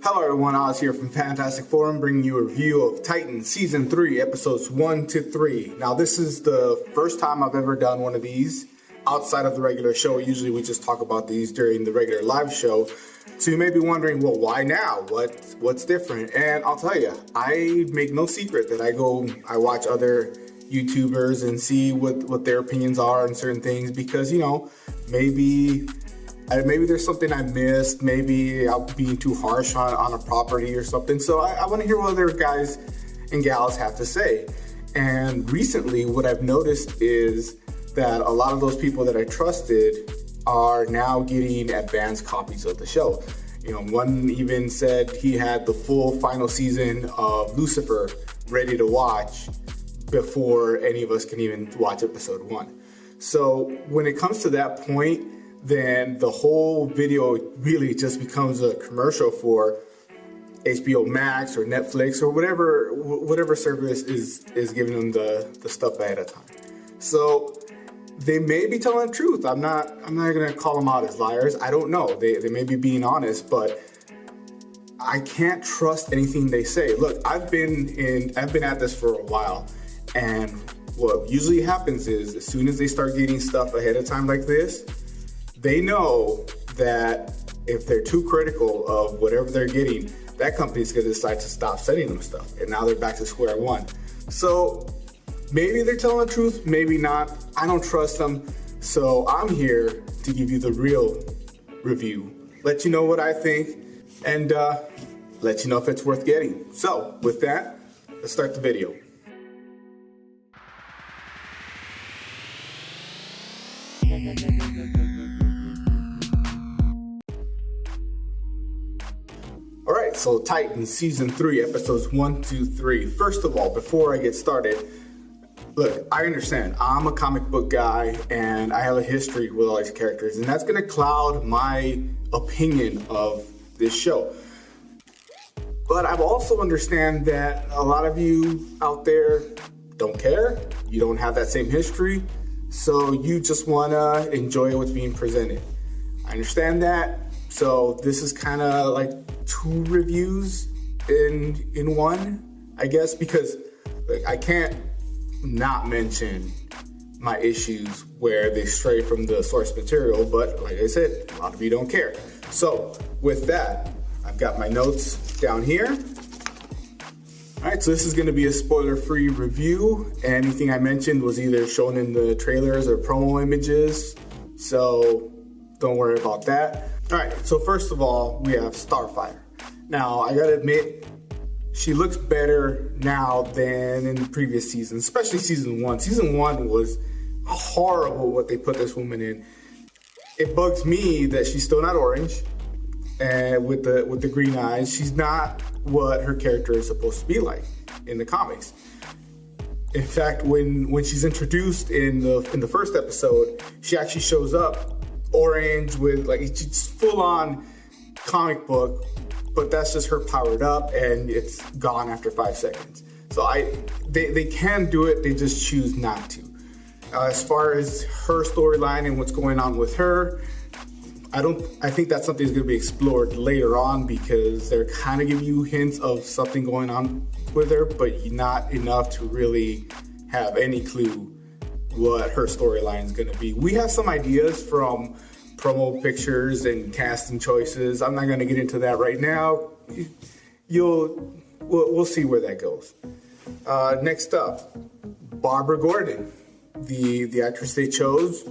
Hello everyone, Oz here from Fantastic Forum, bringing you a review of Titan Season 3, Episodes 1 to 3. Now this is the first time I've ever done one of these outside of the regular show. Usually we just talk about these during the regular live show. So you may be wondering, well, why now? What's different? And I'll tell you, I make no secret that I watch other YouTubers and see what their opinions are on certain things because, you know, maybe there's something I missed. Maybe I'm being too harsh on a property or something. So I want to hear what other guys and gals have to say. And recently, what I've noticed is that a lot of those people that I trusted are now getting advanced copies of the show. You know, one even said he had the full final season of Lucifer ready to watch before any of us can even watch episode 1. So when it comes to that point, then the whole video really just becomes a commercial for HBO Max or Netflix or whatever service is giving them the stuff ahead of time. So they may be telling the truth. I'm not gonna call them out as liars. I don't know. They may be being honest, but I can't trust anything they say. Look, I've been at this for a while, and what usually happens is as soon as they start getting stuff ahead of time like this, they know that if they're too critical of whatever they're getting, that company's gonna decide to stop sending them stuff. And now they're back to square one. So maybe they're telling the truth, maybe not. I don't trust them. So I'm here to give you the real review, let you know what I think, and let you know if it's worth getting. So with that, let's start the video. Alright, so Titan Season 3, Episodes 1 to 3. First of all, before I get started, look, I understand. I'm a comic book guy, and I have a history with all these characters, and that's going to cloud my opinion of this show. But I also understand that a lot of you out there don't care. You don't have that same history, so you just want to enjoy what's being presented. I understand that. So this is kind of like 2 reviews in one, I guess, because like, I can't not mention my issues where they stray from the source material, but like I said, a lot of you don't care. So with that, I've got my notes down here. All right, so this is gonna be a spoiler-free review. Anything I mentioned was either shown in the trailers or promo images, so don't worry about that. All right, so first of all, we have Starfighter. Now, I gotta admit, she looks better now than in the previous seasons, especially season 1. Season 1 was horrible what they put this woman in. It bugs me that she's still not orange, and with the green eyes. She's not what her character is supposed to be like in the comics. In fact, when she's introduced in the first episode, she actually shows up orange with like it's full on comic book, but that's just her powered up and it's gone after 5 seconds. So they can do it, they just choose not to. As far as her storyline and what's going on with her, I think that's something that's going to be explored later on because they're kind of giving you hints of something going on with her, but not enough to really have any clue what her storyline is going to be. We have some ideas from promo pictures and casting choices. I'm not going to get into that right now. We'll see where that goes. Next up, Barbara Gordon, the actress they chose,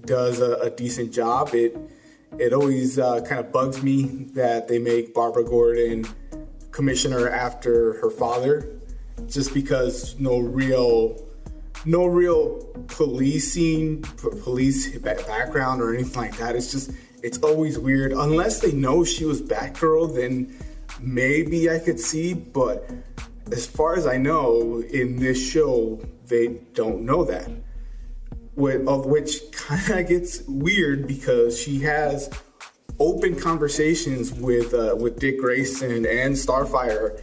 does a decent job. It always kind of bugs me that they make Barbara Gordon commissioner after her father, just because no real police background or anything like that. It's always weird. Unless they know she was Batgirl, then maybe I could see, but as far as I know, in this show, they don't know that. Which kind of gets weird because she has open conversations with Dick Grayson and Starfire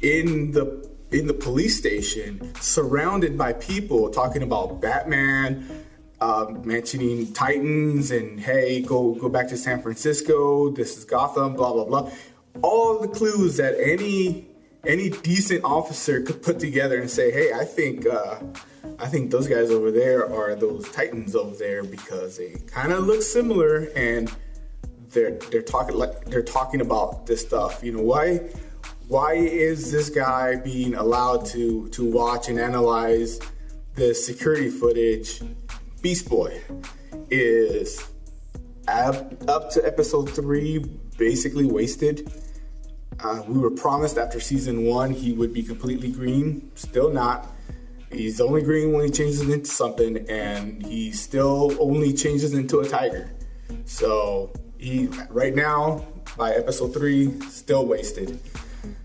in the police station, surrounded by people talking about Batman, mentioning Titans, and hey, go back to San Francisco. This is Gotham. Blah blah blah. all the clues that any decent officer could put together and say, hey, I think those guys over there are those Titans over there because they kind of look similar, and they're talking about this stuff. You know, why is this guy being allowed to watch and analyze the security footage? Beast Boy is up to episode 3 basically wasted. We were promised after season 1 he would be completely green. Still not. He's only green when he changes into something, and he still only changes into a tiger. So he, right now, by episode 3, still wasted.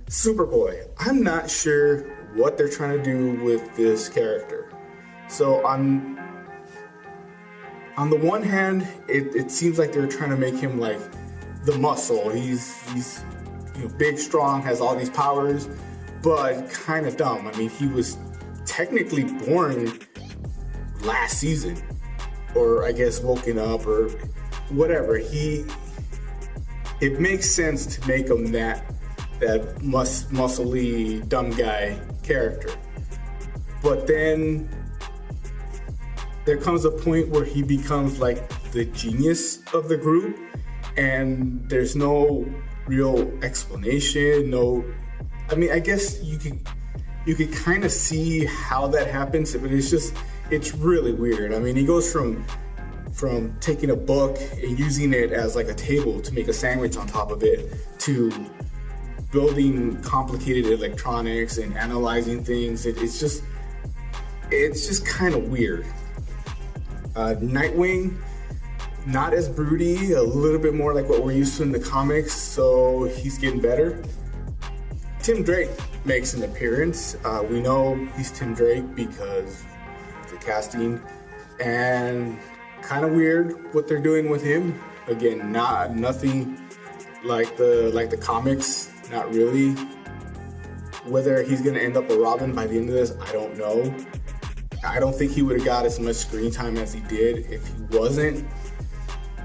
Superboy. I'm not sure what they're trying to do with this character. So on the one hand, it seems like they're trying to make him like the muscle. He's big, strong, has all these powers, but kind of dumb. I mean, he was technically born last season, or I guess woken up, or whatever. It makes sense to make him that muscly, dumb guy character. But then there comes a point where he becomes like the genius of the group, and there's no real explanation. I mean, I guess you could kind of see how that happens, but it's really weird. I mean, he goes from taking a book and using it as like a table to make a sandwich on top of it, to building complicated electronics and analyzing things. It's just kind of weird. Nightwing, not as broody, a little bit more like what we're used to in the comics, so he's getting better. Tim Drake makes an appearance. We know he's Tim Drake because of the casting, and kind of weird what they're doing with him. Again, nothing like the comics, not really. Whether he's gonna end up a Robin by the end of this, I don't know. I don't think he would have got as much screen time as he did if he wasn't.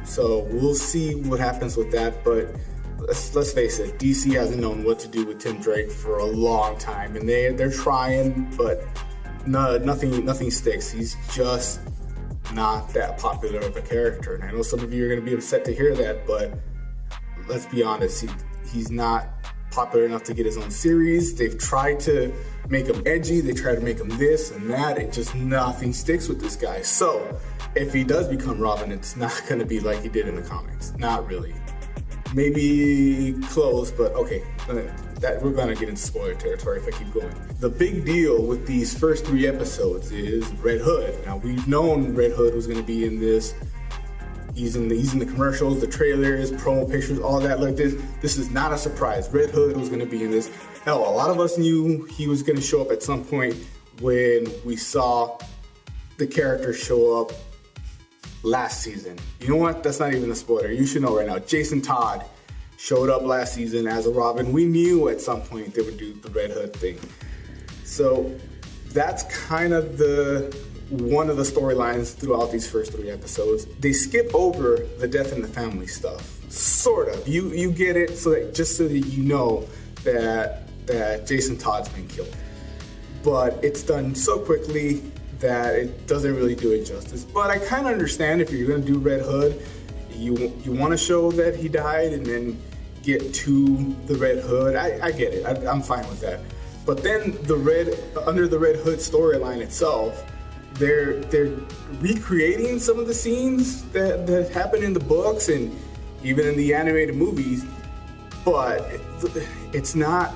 So we'll see what happens with that. But let's face it, DC hasn't known what to do with Tim Drake for a long time, and they're trying, but nothing sticks. He's just not that popular of a character. And I know some of you are going to be upset to hear that, but let's be honest, he's not popular enough to get his own series. They've tried to make him edgy, they try to make him this and that. It just, nothing sticks with this guy. So if he does become Robin, it's not going to be like he did in the comics. Not really. Maybe close, but okay, that we're going to get into spoiler territory if I keep going. The big deal with these first 3 episodes is Red Hood. Now, we've known Red Hood was going to be in this. He's in the commercials, the trailers, promo pictures, all that. Like this is not a surprise. Red Hood was going to be in this. Hell, a lot of us knew he was going to show up at some point when we saw the character show up last season. You know what? That's not even a spoiler. You should know right now. Jason Todd showed up last season as a Robin. We knew at some point they would do the Red Hood thing. So that's kind of one of the storylines throughout these first 3 episodes. They skip over the death in the family stuff. Sort of. You get it so that you know that Jason Todd's been killed. But it's done so quickly that it doesn't really do it justice. But I kind of understand if you're going to do Red Hood, you want to show that he died and then get to the Red Hood. I get it. I'm fine with that. But then under the Red Hood storyline itself, they're recreating some of the scenes that happen in the books and even in the animated movies, but it's not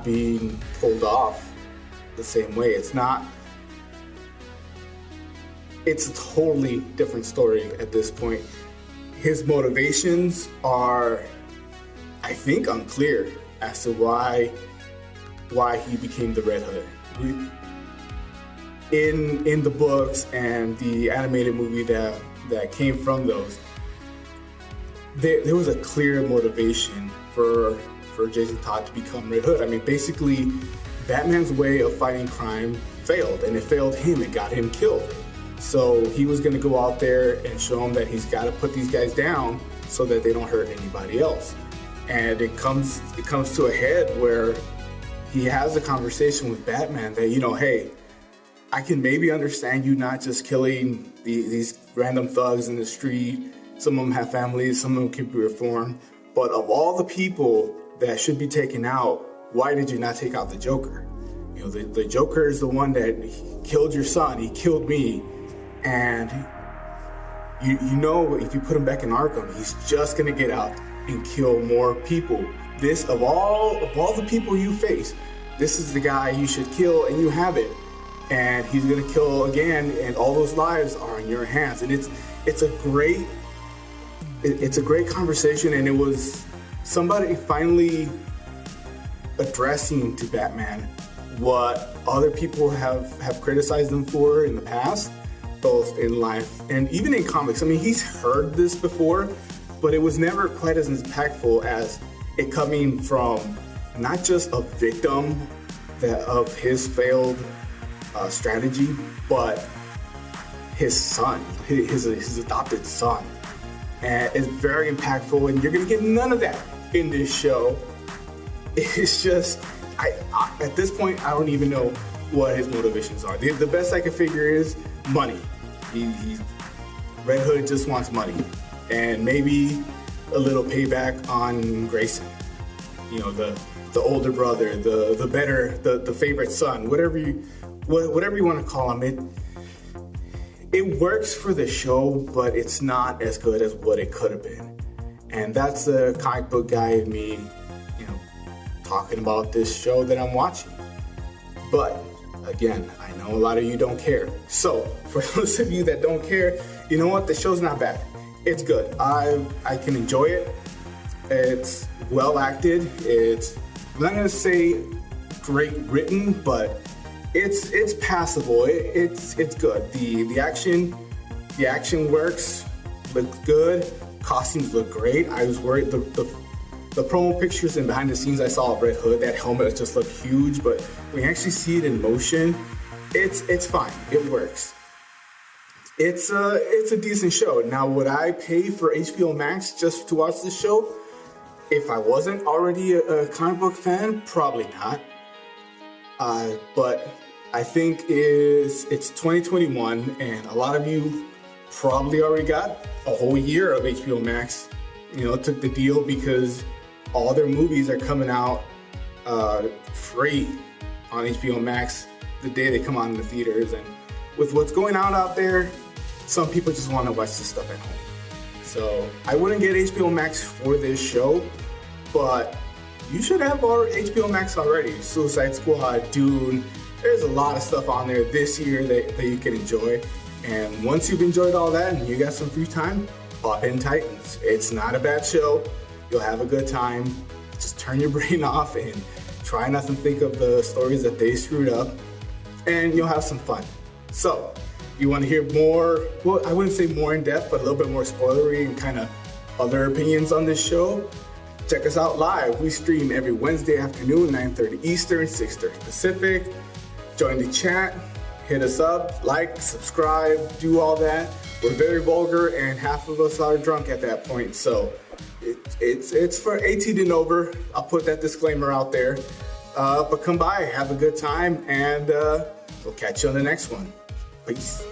being pulled off the same way. It's a totally different story at this point. His motivations are, I think, unclear as to why he became the Red Hood. In the books and the animated movie that came from those, there was a clear motivation for Jason Todd to become Red Hood. I mean, basically, Batman's way of fighting crime failed, and it failed him. It got him killed. So he was going to go out there and show him that he's got to put these guys down so that they don't hurt anybody else. And it comes to a head where he has a conversation with Batman that, hey, I can maybe understand you not just killing these random thugs in the street. Some of them have families, some of them can be reformed. But of all the people that should be taken out, why did you not take out the Joker? The Joker is the one that killed your son. He killed me. And if you put him back in Arkham, he's just going to get out and kill more people. This, of all the people you face, this is the guy you should kill, and you have it. And he's going to kill again, and all those lives are in your hands. And it's a great conversation, and it was somebody finally addressing to Batman what other people have criticized him for in the past, both in life and even in comics. I mean, he's heard this before, but it was never quite as impactful as it coming from not just a victim of his failed strategy, but his son, his adopted son. And it's very impactful, and you're gonna get none of that in this show. It's just, at this point, I don't even know what his motivations are. The best I can figure is money. Red Hood just wants money, and maybe a little payback on Grayson. The older brother, the favorite son, whatever you want to call him. It works for the show, but it's not as good as what it could have been. And that's the comic book guy in me, talking about this show that I'm watching. But again, I know a lot of you don't care. So for those of you that don't care, you know what? The show's not bad. It's good. I can enjoy it. It's well acted. I'm not gonna say great written, but it's passable. It's good. The action works. Looks good. Costumes look great. I was worried the promo pictures and behind the scenes I saw of Red Hood, that helmet just looked huge, but when you actually see it in motion, it's fine. It works. It's a decent show. Now, would I pay for HBO Max just to watch this show? If I wasn't already a comic book fan, probably not. But I think it's 2021, and a lot of you probably already got a whole year of HBO Max. Took the deal because all their movies are coming out free on HBO Max the day they come out in the theaters. And with what's going on out there, some people just want to watch this stuff at home. So I wouldn't get HBO Max for this show, but you should have our HBO Max already. Suicide Squad, Dune, there's a lot of stuff on there this year that you can enjoy. And once you've enjoyed all that and you got some free time, pop in Titans. It's not a bad show. You'll have a good time. Just turn your brain off and try not to think of the stories that they screwed up, and you'll have some fun. So, you want to hear more, well, I wouldn't say more in depth, but a little bit more spoilery and kind of other opinions on this show? Check us out live. We stream every Wednesday afternoon, 9:30 Eastern, 6:30 Pacific. Join the chat, hit us up, like, subscribe, do all that. We're very vulgar, and half of us are drunk at that point, so it's for 18 and over. I'll put that disclaimer out there. But come by, have a good time, and we'll catch you on the next one. Peace.